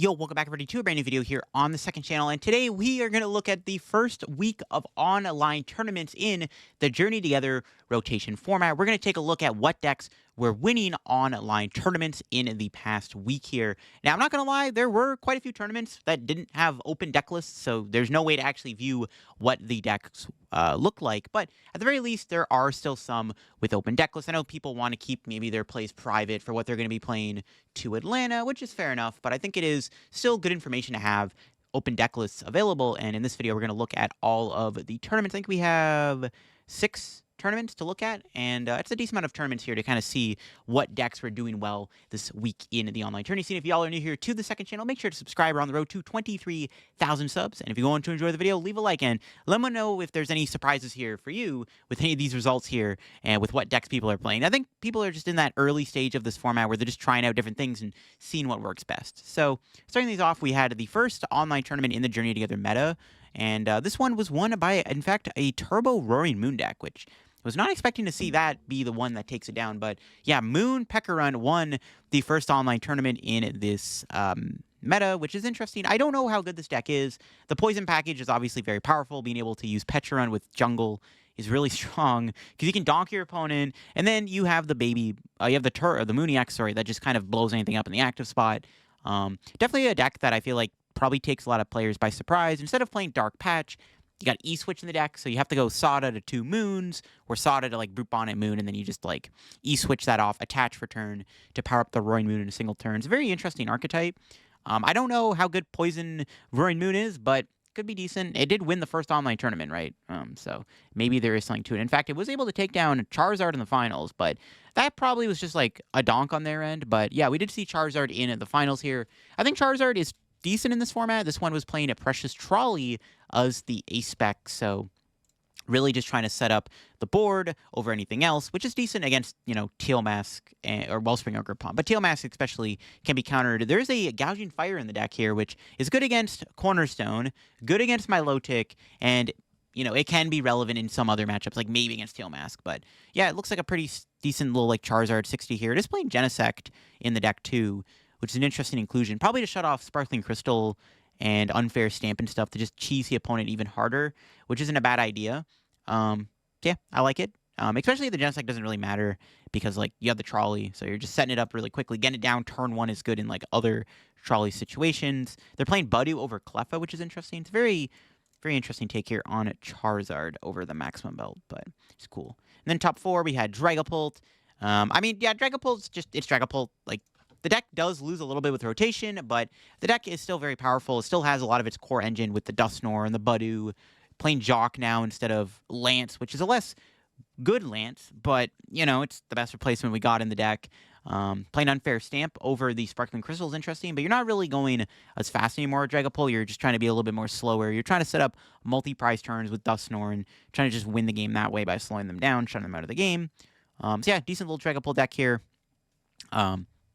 Yo, welcome back everybody to a brand new video here on the second channel, and today we are going to look at the first week of online tournaments in the Journey Together rotation format. We're going to take a look at what decks were winning online tournaments in the past week here. Now, I'm not going to lie, there were quite a few tournaments that didn't have open deck lists, so there's no way to actually view what the decks look like, but at the very least, there are still some with open deck lists. I know people want to keep maybe their plays private for what they're going to be playing to Atlanta, which is fair enough, but I think it is still good information to have open deck lists available, and in this video, we're going to look at all of the tournaments. I think we have 6 tournaments to look at, and it's a decent amount of tournaments here to kind of see what decks were doing well this week in the online tourney scene. If y'all are new here to the second channel, make sure to subscribe. We're on the road to 23,000 subs, and if you go on to enjoy the video, leave a like, and let me know if there's any surprises here for you with any of these results here, and with what decks people are playing. I think people are just in that early stage of this format where they're just trying out different things and seeing what works best. So, starting these off, we had the first online tournament in the Journey Together meta, and this one was won by, in fact, a Turbo Roaring Moon deck, which was not expecting to see that be the one that takes it down, but yeah, Moon Pekkarun won the first online tournament in this meta, which is interesting. I don't know how good this deck is. The poison package is obviously very powerful. Being able to use Pekkarun with jungle is really strong because you can donk your opponent, and then you have the baby, you have the Mooniac, sorry, that just kind of blows anything up in the active spot. Definitely a deck that I feel like probably takes a lot of players by surprise. Instead of playing Dark Patch, you got E-Switch in the deck, so you have to go Sada to 2 Moons, or Sada to, like, Brute Bonnet Moon, and then you just, like, E-Switch that off, attach for turn to power up the Roaring Moon in a single turn. It's a very interesting archetype. I don't know how good Poison Roaring Moon is, but could be decent. It did win the first online tournament, right? So maybe there is something to it. In fact, it was able to take down Charizard in the finals, but that probably was just, like, a donk on their end. But, yeah, we did see Charizard in the finals here. I think Charizard is decent in this format. This one was playing a Precious Trolley as the A-Spec, so really just trying to set up the board over anything else, which is decent against, you know, Teal Mask or Wellspring Ogre Pawn. But Teal Mask especially can be countered. There's a Gouging Fire in the deck here, which is good against Cornerstone, good against Milotic, and, you know, it can be relevant in some other matchups, like maybe against Teal Mask. But, yeah, it looks like a pretty decent little, like, Charizard 60 here. It is playing Genesect in the deck, too, which is an interesting inclusion. Probably to shut off Sparkling Crystal and Unfair Stamp and stuff to just cheese the opponent even harder, which isn't a bad idea. Yeah, I like it. Especially if the Genesect doesn't really matter because, like, you have the Trolley, so you're just setting it up really quickly. Getting it down turn 1 is good in, like, other Trolley situations. They're playing Budu over Cleffa, which is interesting. It's a very, very interesting take here on Charizard over the Maximum Belt, but it's cool. And then top 4, we had Dragapult. I mean, yeah, Dragapult's just, it's Dragapult, like, the deck does lose a little bit with rotation, but the deck is still very powerful. It still has a lot of its core engine with the Dusknoir and the Budu. Playing Jock now instead of Lance, which is a less good Lance, but, you know, it's the best replacement we got in the deck. Playing Unfair Stamp over the Sparkling Crystal is interesting, but you're not really going as fast anymore with Dragapult. You're just trying to be a little bit more slower. You're trying to set up multi-prize turns with Dusknoir and trying to just win the game that way by slowing them down, shutting them out of the game. So yeah, decent little Dragapult deck here.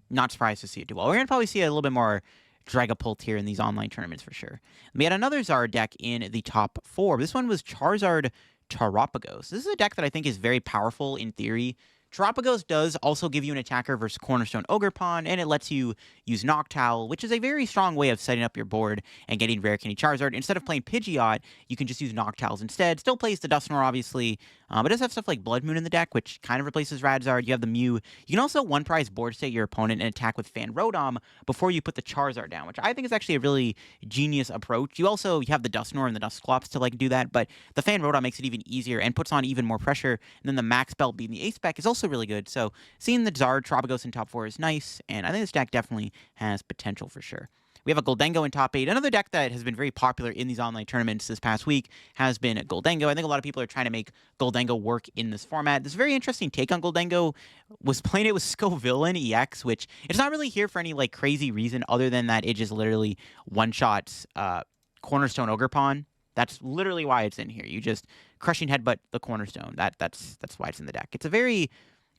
Not surprised to see it do well. We're going to probably see a little bit more Dragapult here in these online tournaments for sure. We had another Zard deck in the top 4. This one was Charizard Terapagos. This is a deck that I think is very powerful in theory. Terapagos does also give you an attacker versus Cornerstone Ogre Pawn, and it lets you use Noctowl, which is a very strong way of setting up your board and getting Rare Candy Charizard. Instead of playing Pidgeot, you can just use Noctowls instead. Still plays the Dusknoir, obviously, but it does have stuff like Blood Moon in the deck, which kind of replaces Radzard. You have the Mew. You can also one-prize board state your opponent and attack with Fan Rotom before you put the Charizard down, which I think is actually a really genius approach. You have the Dusknoir and the Dusclops to, like, do that, but the Fan Rotom makes it even easier and puts on even more pressure. And then the Max Belt being the Ace-Spec is also really good. So seeing the Zard Terapagos in top 4 is nice, and I think this deck definitely has potential for sure. We have a Goldengo in top 8. Another deck that has been very popular in these online tournaments this past week has been Goldengo. I think a lot of people are trying to make Goldengo work in this format. This very interesting take on Goldengo was playing it with Scovillain EX, which it's not really here for any, like, crazy reason other than that it just literally one-shots Cornerstone Ogre Pawn. That's literally why it's in here. You just Crushing Headbutt the Cornerstone. That's why it's in the deck. It's a very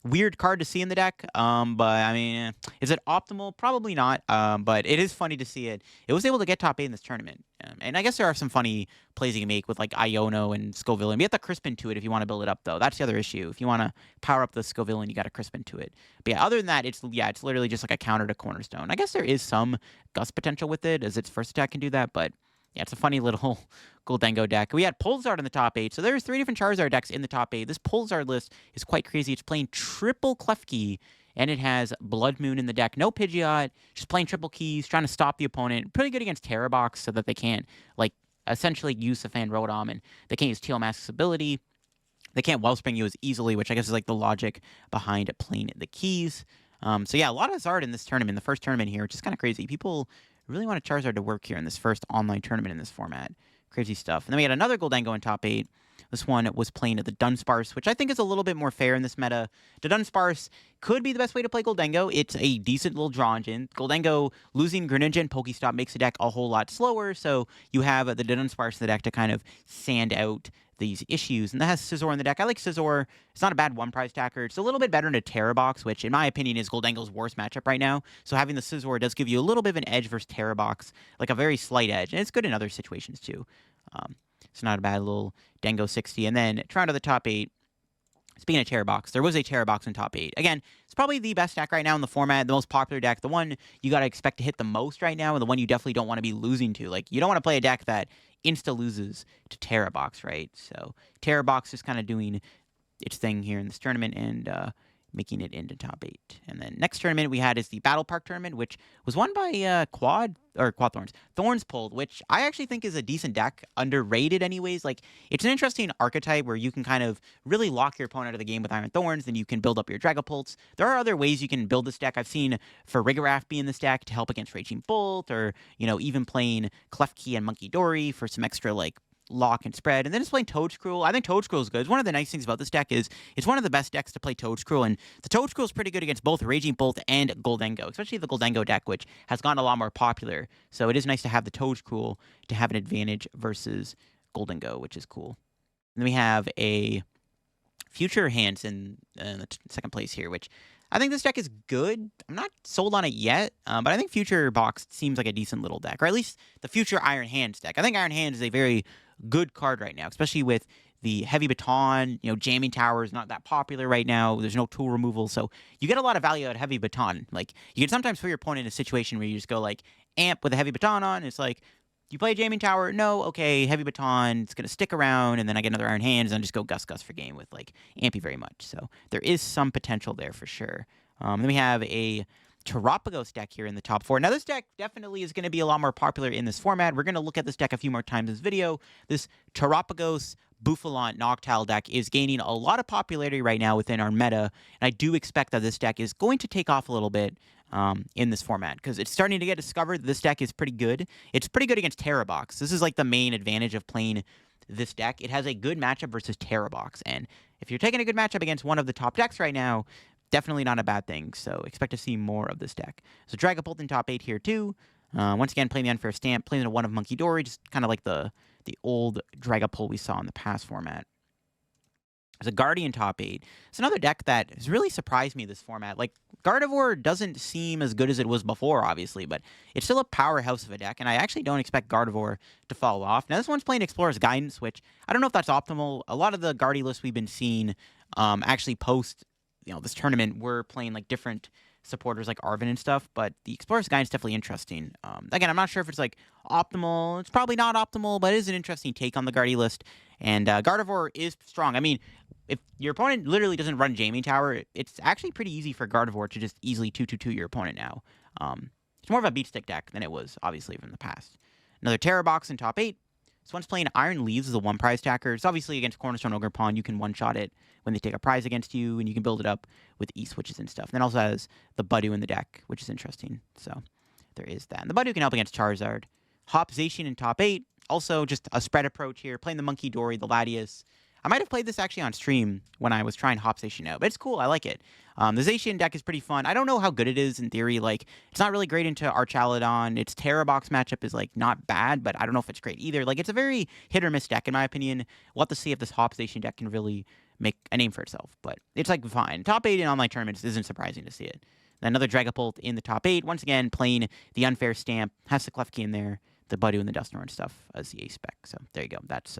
weird card to see in the deck. But I mean, is it optimal? Probably not. But it is funny to see it. It was able to get top 8 in this tournament. And I guess there are some funny plays you can make with like Iono and Scoville. And you have to Crispin to it if you want to build it up, though. That's the other issue. If you want to power up the Scoville, you got to Crispin to it. But yeah, other than that, it's literally just like a counter to Cornerstone. I guess there is some Gust potential with it, as its first attack can do that, but yeah, it's a funny little Goldengo deck. We had Pulsar in the top 8, so there's 3 different Charizard decks in the top 8. This Pulsar list is quite crazy. It's playing triple Klefki, and it has Blood Moon in the deck. No Pidgeot, just playing triple keys, trying to stop the opponent. Pretty good against Terrabox so that they can't, like, essentially use Safan Rotom, and they can't use Teal Mask's ability. They can't Wellspring you as easily, which I guess is like the logic behind playing the keys. So yeah, a lot of Zard in this tournament, the first tournament here, which is kind of crazy. People really want a Charizard to work here in this first online tournament in this format. Crazy stuff. And then we had another Goldengo in top 8. This one was playing at the Dunsparce, which I think is a little bit more fair in this meta. The Dunsparce could be the best way to play Goldengo. It's a decent little draw engine. Goldengo losing Greninja and Pokestop makes the deck a whole lot slower, so you have the Dunsparce in the deck to kind of sand out these issues. And that has Scizor in the deck. I like Scizor. It's not a bad one-prize attacker. It's a little bit better in a Terrabox, which in my opinion is Goldengo's worst matchup right now. So having the Scizor does give you a little bit of an edge versus Terrabox, like a very slight edge. And it's good in other situations too. It's not a bad little Dengo 60. And then trying to the top 8. Speaking of Terrabox, there was a Terrabox in top 8. Again, it's probably the best deck right now in the format, the most popular deck, the one you got to expect to hit the most right now, and the one you definitely don't want to be losing to. Like, you don't want to play a deck that insta-loses to Terrabox, right? So Terrabox is kind of doing its thing here in this tournament and making it into top 8. And then next tournament we had is the Battle Park tournament, which was won by Quad Thorns. Thorns pulled, which I actually think is a decent deck, underrated anyways. Like, it's an interesting archetype where you can kind of really lock your opponent out of the game with Iron Thorns, then you can build up your Dragapults. There are other ways you can build this deck. I've seen Farigiraf be in this deck to help against Raging Bolt, or, you know, even playing Klefki and Monkey Dory for some extra, like, lock and spread, and then it's playing Toadscruel. I think Toadscruel is good. One of the nice things about this deck is it's one of the best decks to play Toadscruel, and the Toadscruel is pretty good against both Raging Bolt and Goldengo, especially the Goldengo deck, which has gotten a lot more popular. So it is nice to have the Toadscruel to have an advantage versus Goldengo, which is cool. And then we have a Future Hands in the second place here, which I think this deck is good. I'm not sold on it yet, but I think Future Box seems like a decent little deck, or at least the Future Iron Hands deck. I think Iron Hands is a very good card right now, especially with the Heavy Baton. You know, Jamming Tower is not that popular right now. There's no tool removal, so you get a lot of value out of Heavy Baton. Like, you can sometimes put your opponent in a situation where you just go, like, Amp with a Heavy Baton on. It's like, you play Jamming Tower? No, okay, Heavy Baton, it's going to stick around, and then I get another Iron Hands, and just go Gus for game with, like, Ampy very much. So there is some potential there for sure. Then we have a Terapagos deck here in the top 4. Now, this deck definitely is going to be a lot more popular in this format. We're going to look at this deck a few more times in this video. This Terapagos Bouffalant Noctowl deck is gaining a lot of popularity right now within our meta, and I do expect that this deck is going to take off a little bit in this format, because it's starting to get discovered. This deck is pretty good. It's pretty good against Terrabox. This is like the main advantage of playing this deck. It has a good matchup versus Terrabox, and if you're taking a good matchup against one of the top decks right now, definitely not a bad thing, so expect to see more of this deck. So Dragapult in top 8 here too. Once again, playing the Unfair Stamp, playing the one of Monkey Dory, just kind of like the old Dragapult we saw in the past format. There's a Guardian top 8. It's another deck that has really surprised me this format. Like, Gardevoir doesn't seem as good as it was before, obviously, but it's still a powerhouse of a deck, and I actually don't expect Gardevoir to fall off. Now, this one's playing Explorer's Guidance, which I don't know if that's optimal. A lot of the Guardy lists we've been seeing actually post, you know, this tournament, we're playing like different supporters like Arvin and stuff, but the Explorer's Guide is definitely interesting. Again, I'm not sure if it's like optimal. It's probably not optimal, but it is an interesting take on the Guardy list. And Gardevoir is strong. I mean, if your opponent literally doesn't run Jamming Tower, it's actually pretty easy for Gardevoir to just easily 2/2 your opponent now. It's more of a beat stick deck than it was, obviously, from the past. Another Terrabox in top 8. This one's playing Iron Leaves as a one-prize attacker. It's obviously against Cornerstone Ogerpon. You can one-shot it when they take a prize against you, and you can build it up with E-switches and stuff. And then also has the Budew in the deck, which is interesting. So there is that. And the Budew can help against Charizard. Hop Zacian in top 8. Also just a spread approach here. Playing the Monkey Dory, the Latias. I might have played this actually on stream when I was trying Hop Station out, but it's cool. I like it. The Zacian deck is pretty fun. I don't know how good it is in theory. Like, it's not really great into Archaludon. Its Terra Box matchup is, like, not bad, but I don't know if it's great either. Like, it's a very hit-or-miss deck, in my opinion. We'll have to see if this Hop Station deck can really make a name for itself, but it's, like, fine. Top 8 in online tournaments isn't surprising to see it. Then another Dragapult in the top 8. Once again, playing the Unfair Stamp. Has the Klefki in there, the Budew and the Dusknoir and stuff as the A-Spec. So, there you go. That's,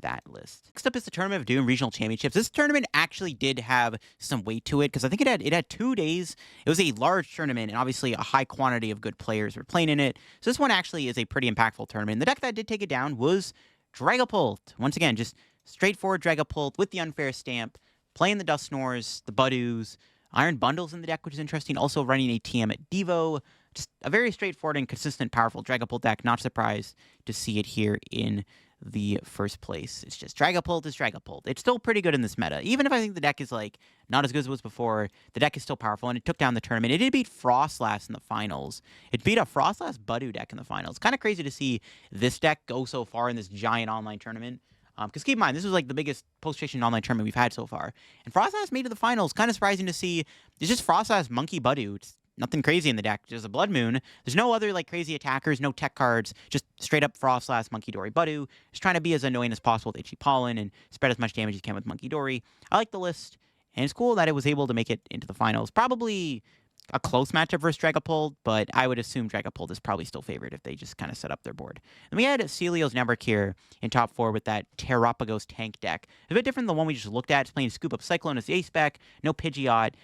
that list. Next up is the Tournament of Doom Regional Championships. This tournament actually did have some weight to it because I think it had 2 days. It was a large tournament and obviously a high quantity of good players were playing in it. So this one actually is a pretty impactful tournament. The deck that did take it down was Dragapult. Once again, just straightforward Dragapult with the Unfair Stamp, playing the Dusknoirs, the Budews, Iron Bundles in the deck, which is interesting. Also running a TM at Devo. Just a very straightforward and consistent, powerful Dragapult deck. Not surprised to see it here in the first place. It's just Dragapult is Dragapult. It's still pretty good in this meta. Even if I think the deck is like not as good as it was before, the deck is still powerful, and it took down the tournament. It did beat Frostlass in the finals. It beat a Frostlass Budew deck in the finals. Kind of crazy to see this deck go so far in this giant online tournament. Because keep in mind, this was like the biggest post-station online tournament we've had so far. And Frostlass made it to the finals. Kind of surprising to see. It's just Frostlass Monkey Budew. It's nothing crazy in the deck. Just a Blood Moon. There's no other like crazy attackers, no tech cards. Just straight up Frostlass Monkey Dory Budew. Just trying to be as annoying as possible with Itchy Pollen and spread as much damage as you can with Monkey Dory. I like the list, and it's cool that it was able to make it into the finals. Probably a close matchup versus Dragapult, but I would assume Dragapult is probably still favored if they just kind of set up their board. And we had Celio's Network here in top 4 with that Terrapagos tank deck. A bit different than the one we just looked at. It's playing Scoop Up Cyclone as the A-Spec, no Pidgeot.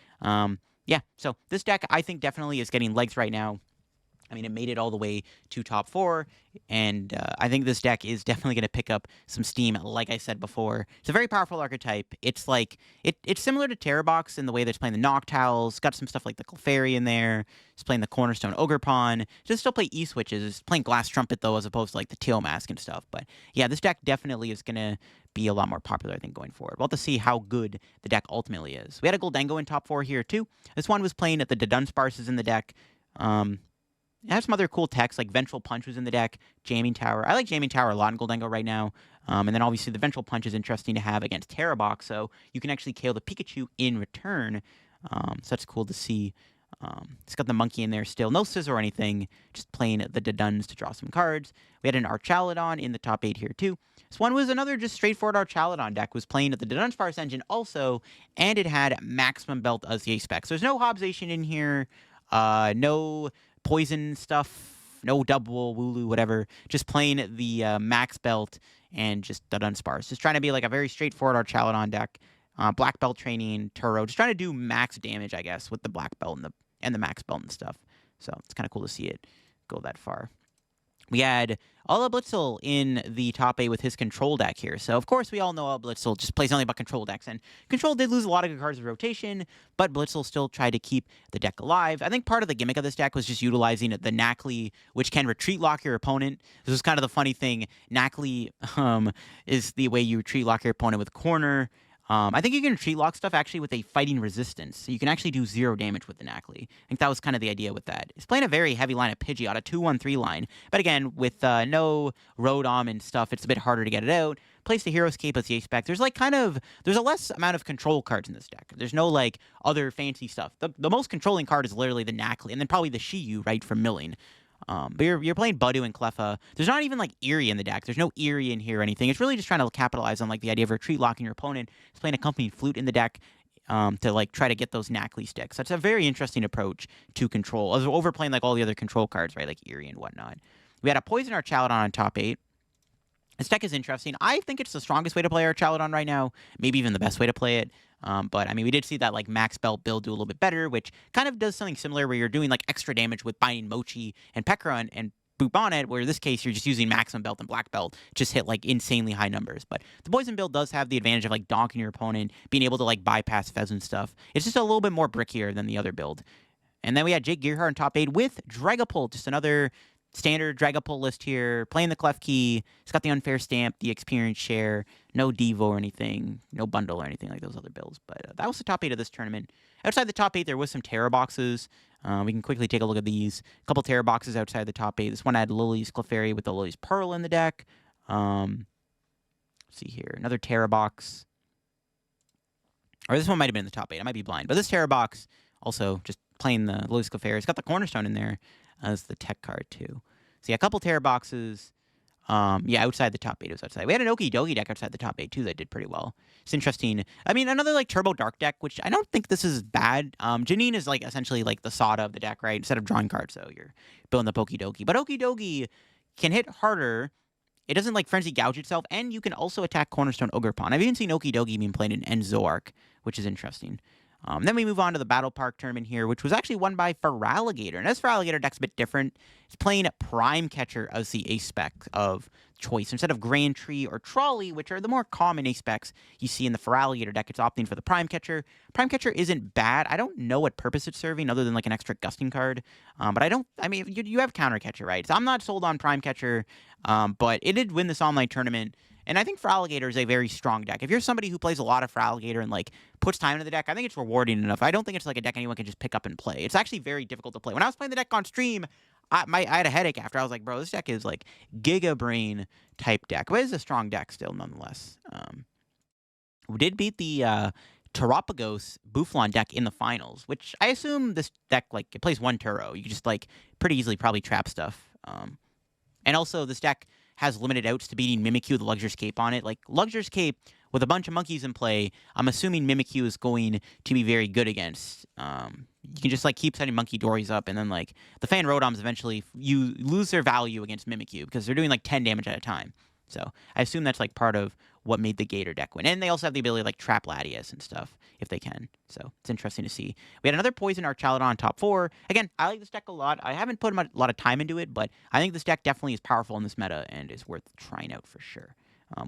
Yeah, so this deck I think definitely is getting legs right now. I mean, it made it all the way to top 4, and I think this deck is definitely going to pick up some steam, like I said before. It's a very powerful archetype. It's like, it's similar to Terrabox in the way that it's playing the Noctowls. It's got some stuff like the Clefairy in there. It's playing the Cornerstone Ogerpon. Just still play E-Switches. It's playing Glass Trumpet, though, as opposed to like the Teal Mask and stuff. But yeah, this deck definitely is going to be a lot more popular, I think, going forward. We'll have to see how good the deck ultimately is. We had a Goldengo in top 4 here, too. This one was playing at the Dunsparces in the deck. It has some other cool techs, like Ventral Punch was in the deck, Jamming Tower. I like Jamming Tower a lot in Goldengo right now. And then obviously the Ventral Punch is interesting to have against Terrabox, so you can actually KO the Pikachu in return. So that's cool to see. It's got the monkey in there still. No Scizor or anything, just playing the Duns to draw some cards. We had an Archaludon in the top 8 here too. This one was another just straightforward Archaludon deck. Was playing at the Dunsparce engine also, and it had Maximum Belt as the A-Spec. So there's no Hobzation in here, no poison stuff, no double Wooloo, whatever. Just playing the Max Belt and just the Dunsparce. Just trying to be like a very straightforward Archaludon deck. Black Belt training, Turo. Just trying to do max damage, I guess, with the Black Belt and the Max Belt and stuff. So it's kind of cool to see it go that far. We had Ala Blitzel in the top 8 with his control deck here. So, of course, we all know Ala Blitzel just plays only about control decks. And control did lose a lot of good cards of rotation, but Blitzel still tried to keep the deck alive. I think part of the gimmick of this deck was just utilizing the Knackley, which can retreat lock your opponent. This was kind of the funny thing. Knackley is the way you retreat lock your opponent with corner. I think you can retreat lock stuff actually with a fighting resistance, so you can actually do 0 damage with the Knackley. I think that was kind of the idea with that. It's playing a very heavy line of Pidgeot, a 2-1-3 line, but again, with no Rotom and stuff, it's a bit harder to get it out. Plays the Heroescape as the A-Spec. There's like there's a less amount of control cards in this deck. There's no like other fancy stuff. The most controlling card is literally the Knackley, and then probably the Shiyu, right, for milling. But you're playing Budew and Cleffa. There's not even like Eerie in the deck. There's no Eerie in here or anything. It's really just trying to capitalize on like the idea of retreat locking your opponent. It's playing Accompanied Flute in the deck to like try to get those Knackley sticks. That's a very interesting approach to control. Overplaying like all the other control cards, right, like Eerie and whatnot. We had a Poison Archaludon on top 8. This deck is interesting. I think it's the strongest way to play Archaludon right now. Maybe even the best way to play it. But, I mean, we did see that, like, Max Belt build do a little bit better, which kind of does something similar where you're doing, like, extra damage with Binding Mochi and Pekka and Boop Bonnet, where in this case, you're just using Maximum Belt and Black Belt, just hit, like, insanely high numbers. But the Poison build does have the advantage of, like, donking your opponent, being able to, like, bypass Pheasant stuff. It's just a little bit more brickier than the other build. And then we had Jake Gearhart in top 8 with Dragapult, just another standard Dragapult list here, playing the Klefki. It's got the Unfair Stamp, the Experience Share, no Devo or anything, no Bundle or anything like those other builds. But that was the top 8 of this tournament. Outside the top 8, there was some Terra boxes. We can quickly take a look at these. A couple Terra boxes outside the top 8. This one had Lily's Clefairy with the Lily's Pearl in the deck. Let's see here. Another Terra box. Or this one might have been in the top 8. I might be blind. But this Terra box, also just playing the Luis Clefairy. It's got the Cornerstone in there as the tech card, too. So yeah, a couple Terra boxes. Yeah, outside the top 8, it was outside. We had an Okidogi deck outside the top 8, too, that did pretty well. It's interesting. I mean, another, like, Turbo Dark deck, which I don't think this is bad. Janine is, like, essentially, like, the Sada of the deck, right? Instead of drawing cards, so you're building the Pokidogi. But Okidogi can hit harder. It doesn't, like, Frenzy Gouge itself, and you can also attack Cornerstone Ogerpon. I've even seen Okidogi being played in Enzoark, which is interesting. Then we move on to the Battle Park tournament here, which was actually won by Feraligatr. And this Feraligatr deck's a bit different. It's playing Prime Catcher as the ace spec of choice. Instead of Grand Tree or Trolley, which are the more common ace specs you see in the Feraligatr deck, it's opting for the Prime Catcher. Prime Catcher isn't bad. I don't know what purpose it's serving other than like an extra gusting card. But I mean, you have Counter Catcher, right? So I'm not sold on Prime Catcher, but it did win this online tournament. And I think Feraligatr is a very strong deck. If you're somebody who plays a lot of Feraligatr and, like, puts time into the deck, I think it's rewarding enough. I don't think it's, like, a deck anyone can just pick up and play. It's actually very difficult to play. When I was playing the deck on stream, I had a headache after. I was like, bro, this deck is, like, Giga Brain type deck. But it's a strong deck still, nonetheless. We did beat the Terapagos Bufflon deck in the finals, which I assume this deck, like, it plays one Turo. You can just, like, pretty easily probably trap stuff. And also, this deck has limited outs to beating Mimikyu with Luxurious Cape on it. Like, Luxurious Cape, with a bunch of monkeys in play, I'm assuming Mimikyu is going to be very good against. You can just, like, keep setting Monkey Dories up, and then, like, the Fan Rotoms eventually, you lose their value against Mimikyu, because they're doing, like, 10 damage at a time. So, I assume that's, like, part of what made the Gator deck win. And they also have the ability to, like, trap Latias and stuff, if they can. So, it's interesting to see. We had another Poison Archaludon top 4. Again, I like this deck a lot. I haven't put a lot of time into it, but I think this deck definitely is powerful in this meta and is worth trying out for sure.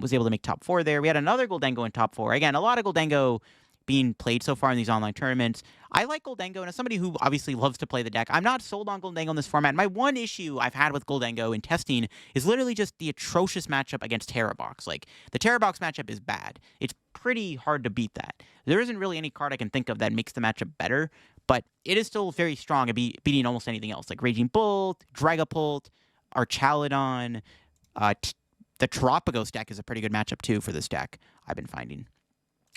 Was able to make top 4 there. We had another Goldengo in top 4. Again, a lot of Goldengo being played so far in these online tournaments. I like Goldengo, and as somebody who obviously loves to play the deck, I'm not sold on Goldengo in this format. My one issue I've had with Goldengo in testing is literally just the atrocious matchup against Terrabox. Like, the Terrabox matchup is bad. It's pretty hard to beat that. There isn't really any card I can think of that makes the matchup better, but it is still very strong at beating almost anything else, like Raging Bolt, Dragapult, Archaludon. The Terapagos deck is a pretty good matchup, too, for this deck, I've been finding.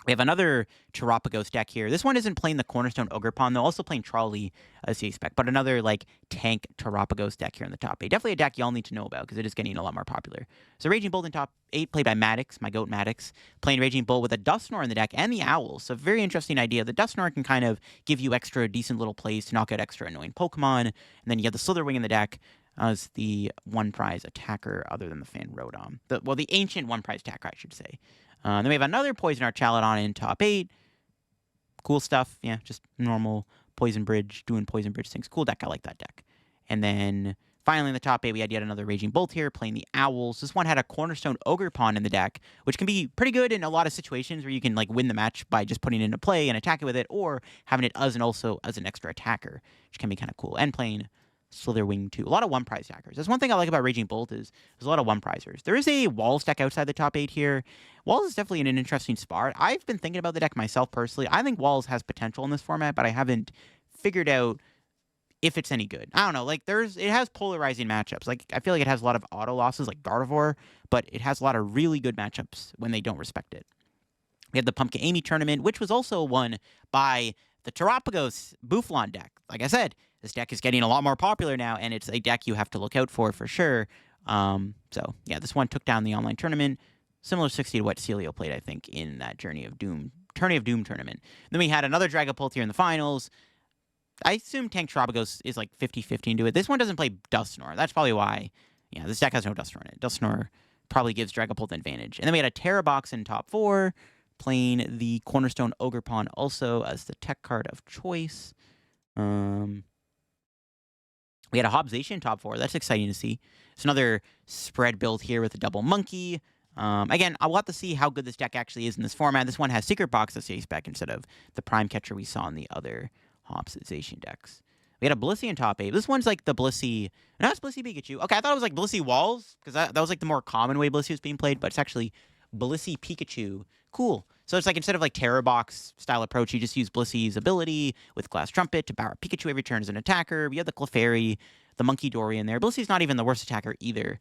We have another Terapagos deck here. This one isn't playing the Cornerstone Ogerpon, though, also playing Trolley as the spec, but another, like, tank Terapagos deck here in the top 8. Definitely a deck y'all need to know about, because it is getting a lot more popular. So Raging Bolt in top 8, played by Maddox, my goat Maddox, playing Raging Bolt with a Dusknoir in the deck and the Owl. So very interesting idea. The Dusknoir can kind of give you extra decent little plays to knock out extra annoying Pokemon, and then you have the Slitherwing in the deck as the one-prize attacker other than the Fan Rotom. The ancient one-prize attacker, I should say. Then we have another Poison Archaludon in top 8. Cool stuff. Yeah, just normal Poison Bridge, doing Poison Bridge things. Cool deck. I like that deck. And then finally in the top 8, we had yet another Raging Bolt here, playing the Owls. This one had a Cornerstone Ogerpon in the deck, which can be pretty good in a lot of situations where you can, like, win the match by just putting it into play and attacking with it, or having it also as an extra attacker, which can be kind of cool. And playing Slitherwing too. A lot of one-prize attackers. That's one thing I like about Raging Bolt is there's a lot of one-prizers. There is a Walls deck outside the top 8 here. Walls is definitely in an interesting spot. I've been thinking about the deck myself personally. I think Walls has potential in this format, but I haven't figured out if it's any good. I don't know. Like, it has polarizing matchups. Like, I feel like it has a lot of auto losses like Gardevoir, but it has a lot of really good matchups when they don't respect it. We have the Pumpkin Amy tournament, which was also won by the Terapagos Bufflon deck. Like I said, this deck is getting a lot more popular now, and it's a deck you have to look out for sure. So, yeah, this one took down the online tournament. Similar 60 to what Celio played, I think, in that Tourney of Doom tournament. Then we had another Dragapult here in the finals. I assume Tank Terapagos is like 50-50 into it. This one doesn't play Dusknoir. That's probably why. Yeah, this deck has no Dusknoir in it. Dusknoir probably gives Dragapult an advantage. And then we had a Terrabox in top 4, playing the Cornerstone Ogerpon also as the tech card of choice. We had a Hobzation top 4. That's exciting to see. It's another spread build here with a double monkey. Again, I'll have to see how good this deck actually is in this format. This one has Secret Box as the spec instead of the Prime Catcher we saw in the other Hobzation decks. We had a Blissey in top 8. This one's like the Blissey. No, it's Blissey Pikachu. Okay, I thought it was like Blissey Walls, because that was like the more common way Blissey was being played, but it's actually Blissey Pikachu. Cool. So it's like instead of like Terra Box style approach, you just use Blissey's ability with Glass Trumpet to power Pikachu every turn as an attacker. We have the Clefairy, the Monkey Dory in there. Blissey's not even the worst attacker either.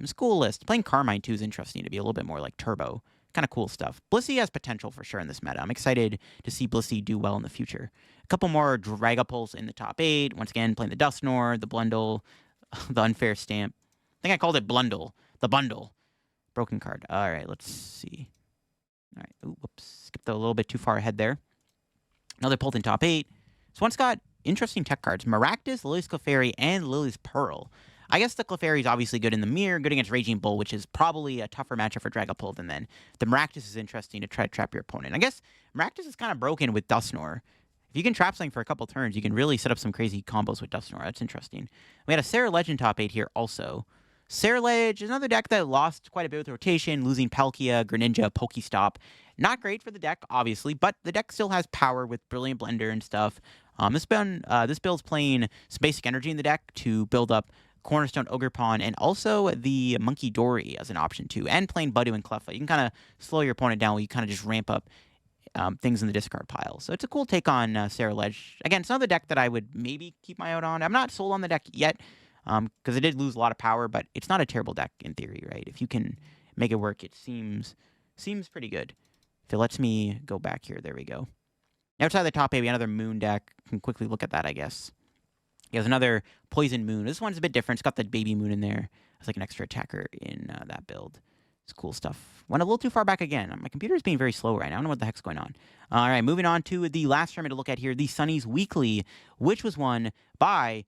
It's a cool list. Playing Carmine, too, is interesting to be a little bit more like Turbo. Kind of cool stuff. Blissey has potential for sure in this meta. I'm excited to see Blissey do well in the future. A couple more Dragapults in the top 8. Once again, playing the Dusknoir, the Blundle, the Unfair Stamp. I think I called it Blundle. The Bundle. Broken card. All right, let's see. All right. Ooh, whoops. Skipped a little bit too far ahead there. Another Pult in top 8. This one's got interesting tech cards. Maractus, Lily's Clefairy, and Lily's Pearl. I guess the Clefairy is obviously good in the mirror, good against Raging Bull, which is probably a tougher matchup for Dragapult than then. The Maractus is interesting to try to trap your opponent. I guess Maractus is kind of broken with Dusknoir. If you can trap something for a couple turns, you can really set up some crazy combos with Dusknoir. That's interesting. We had a Sarah Legend top 8 here also. Sarah Ledge is another deck that lost quite a bit with rotation, losing Palkia, Greninja, Pokestop. Not great for the deck, obviously, but the deck still has power with Brilliant Blender and stuff. This build's playing some basic energy in the deck to build up Cornerstone Ogerpon and also the Monkey Dory as an option too, and playing Budu and Cleffa. You can kind of slow your opponent down while you kind of just ramp up things in the discard pile. So it's a cool take on Sarah Ledge. Again, it's another deck that I would maybe keep my eye out on. I'm not sold on the deck yet because it did lose a lot of power, but it's not a terrible deck in theory, right? If you can make it work, it seems pretty good. If it lets me go back here, there we go. Outside the top 8, we have another Moon deck. Can quickly look at that, I guess. There's another Poison Moon. This one's a bit different. It's got the Baby Moon in there. It's like an extra attacker in that build. It's cool stuff. Went a little too far back again. My computer is being very slow right now. I don't know what the heck's going on. All right, moving on to the last tournament to look at here, the Sunnies Weekly, which was won by...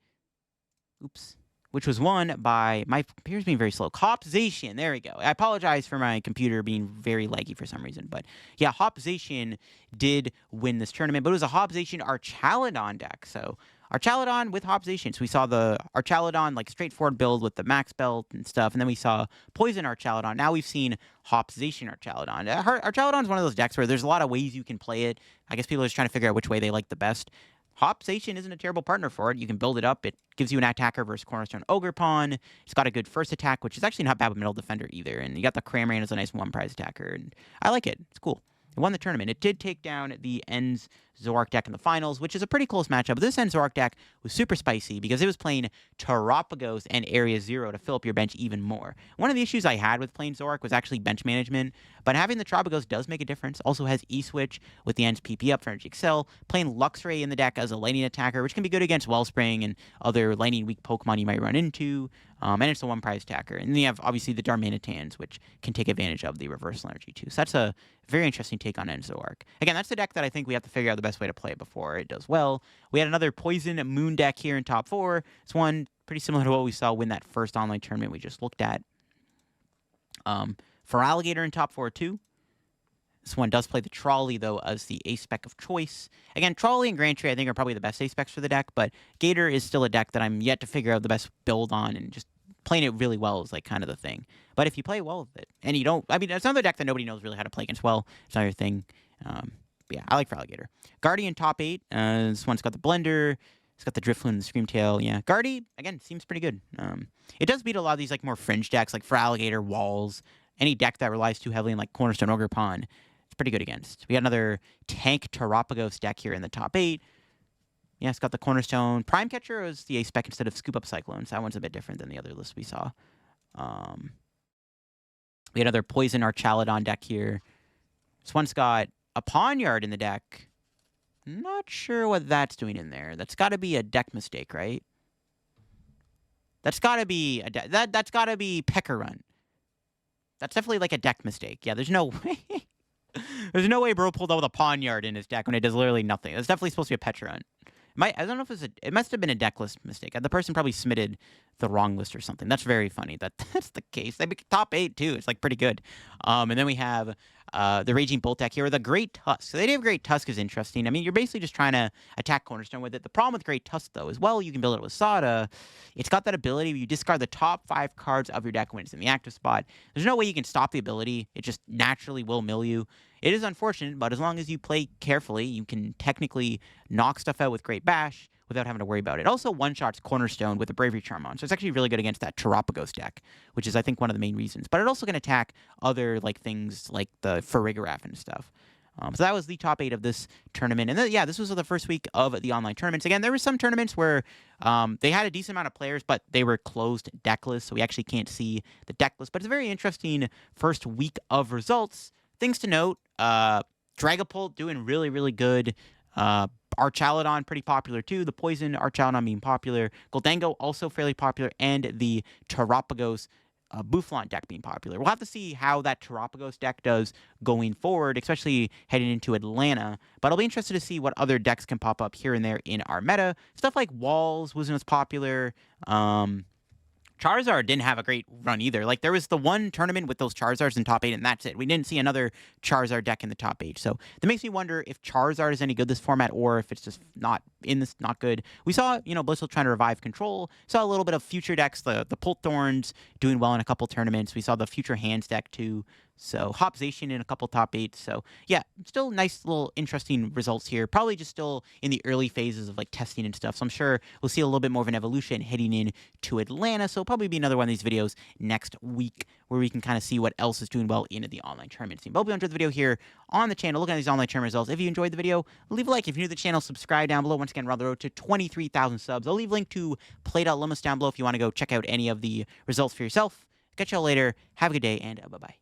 Oops. Which was won by... My computer's being very slow. Hopzation. There we go. I apologize for my computer being very laggy for some reason. But yeah, Hopzation did win this tournament. But it was a Hopzation Archaludon deck. So Archaludon with Hopzation. So we saw the Archaludon, like straightforward build with the max belt and stuff. And then we saw Poison Archaludon. Now we've seen Hopzation Archaludon. Archaludon is one of those decks where there's a lot of ways you can play it. I guess people are just trying to figure out which way they like the best. Hopzation isn't a terrible partner for it. You can build it up. It gives you an attacker versus Cornerstone Ogerpon. It's got a good first attack, which is actually not bad with Middle Defender either. And you got the Cramorant as a nice one-prize attacker. And I like it. It's cool. It won the tournament. It did take down the Ends Zoroark deck in the finals, which is a pretty close matchup. But this Ends Zoroark deck was super spicy because it was playing Terapagos and Area Zero to fill up your bench even more. One of the issues I had with playing Zoroark was actually bench management, but having the Terapagos does make a difference. Also has E-Switch with the Ends PP up for Energy Excel. Playing Luxray in the deck as a lightning attacker, which can be good against Wellspring and other lightning weak Pokemon you might run into. And it's a one-prize attacker. And then you have, obviously, the Darmanitans, which can take advantage of the reversal energy, too. So that's a very interesting take on Ends Zoroark. Again, that's the deck that I think we have to figure out the best way to play it before it does well. We had another Poison Moon deck here in top 4. It's one pretty similar to what we saw win that first online tournament we just looked at. For Alligator in top 4, too. This one does play the Trolley, though, as the ace-spec of choice. Again, Trolley and Grand Tree, I think, are probably the best ace-specs for the deck, but Gator is still a deck that I'm yet to figure out the best build on, and just playing it really well is, like, kind of the thing. But if you play well with it, and you don't... I mean, it's another deck that nobody knows really how to play against well. It's not your thing. Yeah, I like for Alligator. Guardian top 8. This one's got the Blender. It's got the Drifloon and the Screamtail. Yeah, Guardy, again, seems pretty good. It does beat a lot of these, like, more fringe decks, like for Alligator, Walls, any deck that relies too heavily on, like, Cornerstone Ogerpon. It's pretty good against. We got another Tank Terapagos deck here in the top 8. Yeah, it's got the Cornerstone. Prime Catcher is the ace spec instead of Scoop Up Cyclones. That one's a bit different than the other list we saw. We had another Poison Archaludon deck here. This one's got a Pawniard in the deck. Not sure what that's doing in there. That's got to be a deck mistake, right? That's got to be that's got to be Pekka-Run. That's definitely like a deck mistake. Yeah, there's no way. There's no way bro pulled out with a Pawniard in his deck when it does literally nothing. It's definitely supposed to be a Pekka-Run. I don't know if it must have been a deck list mistake. The person probably submitted the wrong list or something. That's very funny that that's the case. They make top 8 too. It's like pretty good. And then we have the Raging Bolt deck here with a Great Tusk. So the idea of Great Tusk is interesting. I mean, you're basically just trying to attack Cornerstone with it. The problem with Great Tusk, though, is, well, you can build it with Sada. It's got that ability where you discard the top 5 cards of your deck when it's in the active spot. There's no way you can stop the ability. It just naturally will mill you. It is unfortunate, but as long as you play carefully, you can technically knock stuff out with Great Bash without having to worry about it. Also one-shots Cornerstone with a Bravery Charm on, so it's actually really good against that Terapagos deck, which is, I think, one of the main reasons. But it also can attack other like things like the Farigiraf and stuff. So that was the top 8 of this tournament. And then, yeah, this was the first week of the online tournaments. Again, there were some tournaments where they had a decent amount of players, but they were closed deck lists, so we actually can't see the deck list. But it's a very interesting first week of results. Things to note, Dragapult doing really, really good. Archaludon pretty popular too. The Poison Archaludon being popular. Goldango also fairly popular. And the Terapagos Buffalon deck being popular. We'll have to see how that Terapagos deck does going forward, especially heading into Atlanta. But I'll be interested to see what other decks can pop up here and there in our meta. Stuff like Walls wasn't as popular. Charizard didn't have a great run either. Like, there was the one tournament with those Charizards in top 8, and that's it. We didn't see another Charizard deck in the top 8. So that makes me wonder if Charizard is any good this format, or if it's just not good. We saw, Blissful trying to revive Control. Saw a little bit of future decks, the Pult Thorns doing well in a couple tournaments. We saw the Future Hands deck too. So Hopzation in a couple top 8s. So yeah, still nice little interesting results here. Probably just still in the early phases of like testing and stuff. So I'm sure we'll see a little bit more of an evolution heading in to Atlanta. So it'll probably be another one of these videos next week where we can kind of see what else is doing well in the online tournament scene. But hope you enjoyed the video here on the channel, looking at these online tournament results. If you enjoyed the video, leave a like. If you're new to the channel, subscribe down below. Once again, we're on the road to 23,000 subs. I'll leave a link to Play.Limits down below if you want to go check out any of the results for yourself. Catch y'all later. Have a good day, and bye-bye.